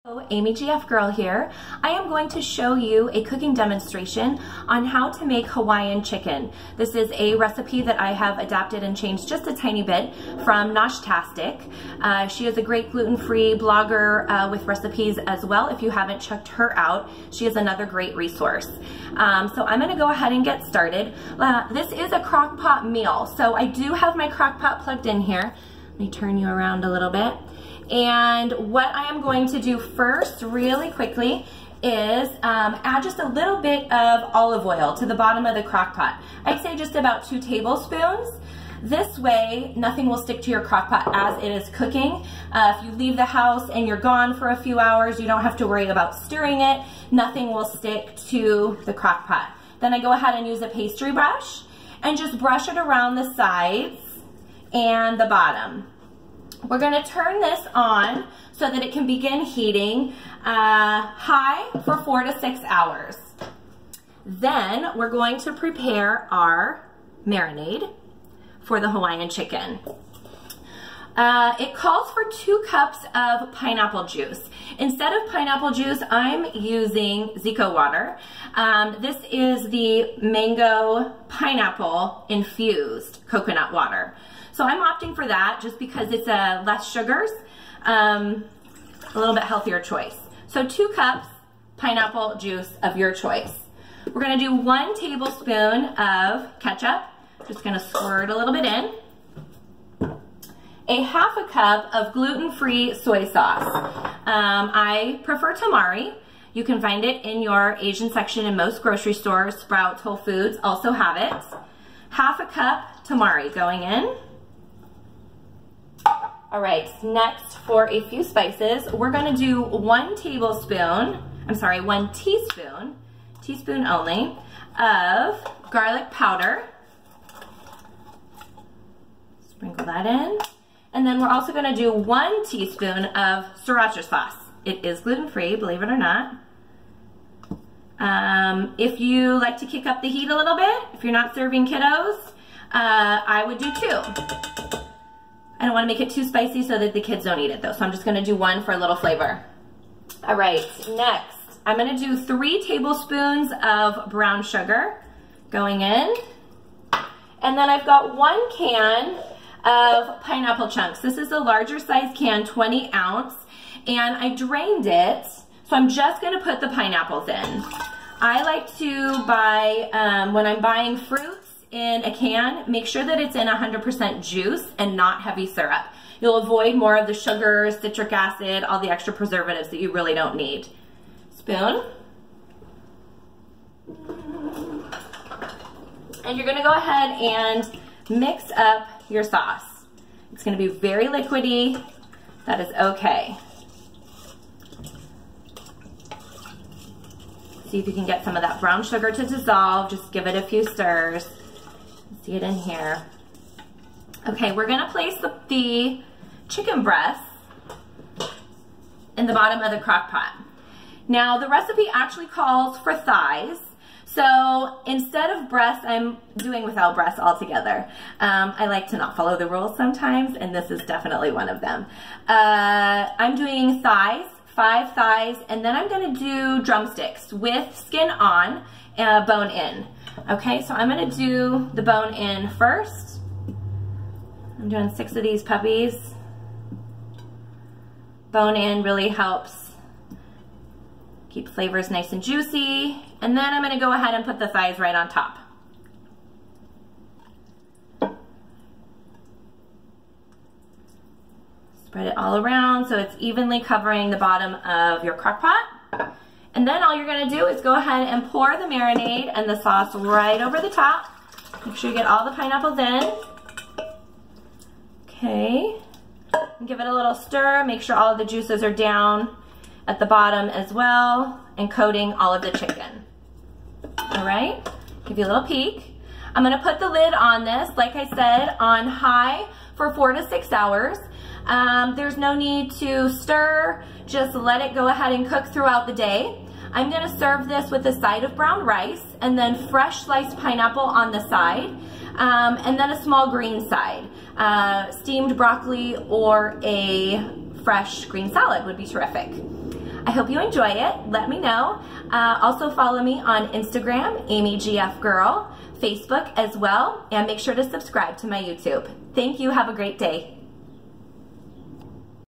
Hello, Amy GF Girl here. I am going to show you a cooking demonstration on how to make Hawaiian chicken. This is a recipe that I have adapted and changed just a tiny bit from Noshtastic. She is a great gluten-free blogger with recipes as well. If you haven't checked her out, she is another great resource. So I'm going to go ahead and get started. This is a crock-pot meal, so I do have my crock-pot plugged in here. Let me turn you around a little bit. And what I am going to do first, really quickly, is add just a little bit of olive oil to the bottom of the crock pot. I'd say just about 2 tablespoons. This way, nothing will stick to your crock pot as it is cooking. If you leave the house and you're gone for a few hours, you don't have to worry about stirring it. Nothing will stick to the crock pot. Then I go ahead and use a pastry brush and just brush it around the sides and the bottom. We're going to turn this on so that it can begin heating high for 4 to 6 hours. Then we're going to prepare our marinade for the Hawaiian chicken. It calls for 2 cups of pineapple juice. Instead of pineapple juice, I'm using Zico water. This is the mango pineapple infused coconut water. So I'm opting for that just because it's less sugars, a little bit healthier choice. So 2 cups pineapple juice of your choice. We're gonna do 1 tablespoon of ketchup. Just gonna squirt a little bit in. A half a cup of gluten-free soy sauce. I prefer tamari. You can find it in your Asian section in most grocery stores. Sprouts, Whole Foods also have it. Half a cup tamari going in. All right, next for a few spices, we're gonna do 1 teaspoon only, of garlic powder. Sprinkle that in. And then we're also gonna do 1 teaspoon of sriracha sauce. It is gluten-free, believe it or not. If you like to kick up the heat a little bit, if you're not serving kiddos, I would do 2. I don't want to make it too spicy so that the kids don't eat it though, so I'm just going to do 1 for a little flavor. All right, next, I'm going to do 3 tablespoons of brown sugar going in. And then I've got 1 can of pineapple chunks. This is a larger size can, 20 ounce, and I drained it, so I'm just going to put the pineapples in. I like to buy, when I'm buying fruits in a can, make sure that it's in 100% juice and not heavy syrup. You'll avoid more of the sugars, citric acid, all the extra preservatives that you really don't need. Spoon. And you're gonna go ahead and mix up your sauce. It's gonna be very liquidy. That is okay. See if you can get some of that brown sugar to dissolve. Just give it a few stirs. See it in here. Okay, we're gonna place the chicken breast in the bottom of the crock pot. Now, the recipe actually calls for thighs, so instead of breast, I'm doing without breast altogether. I like to not follow the rules sometimes, and this is definitely one of them. I'm doing thighs, 5 thighs, and then I'm gonna do drumsticks with skin on, bone in. Okay, so I'm gonna do the bone in first. I'm doing 6 of these puppies. Bone in really helps keep flavors nice and juicy. And then I'm gonna go ahead and put the thighs right on top. Spread it all around so it's evenly covering the bottom of your crock pot. And then all you're gonna do is go ahead and pour the marinade and the sauce right over the top. Make sure you get all the pineapples in. Okay, and give it a little stir. Make sure all of the juices are down at the bottom as well and coating all of the chicken. All right, give you a little peek. I'm gonna put the lid on this, like I said, on high for 4 to 6 hours. There's no need to stir, just let it go ahead and cook throughout the day. I'm gonna serve this with a side of brown rice and then fresh sliced pineapple on the side, and then a small green side. Steamed broccoli or a fresh green salad would be terrific. I hope you enjoy it. Let me know. Also follow me on Instagram, AmyGFGirl, Facebook as well, and make sure to subscribe to my YouTube. Thank you. Have a great day.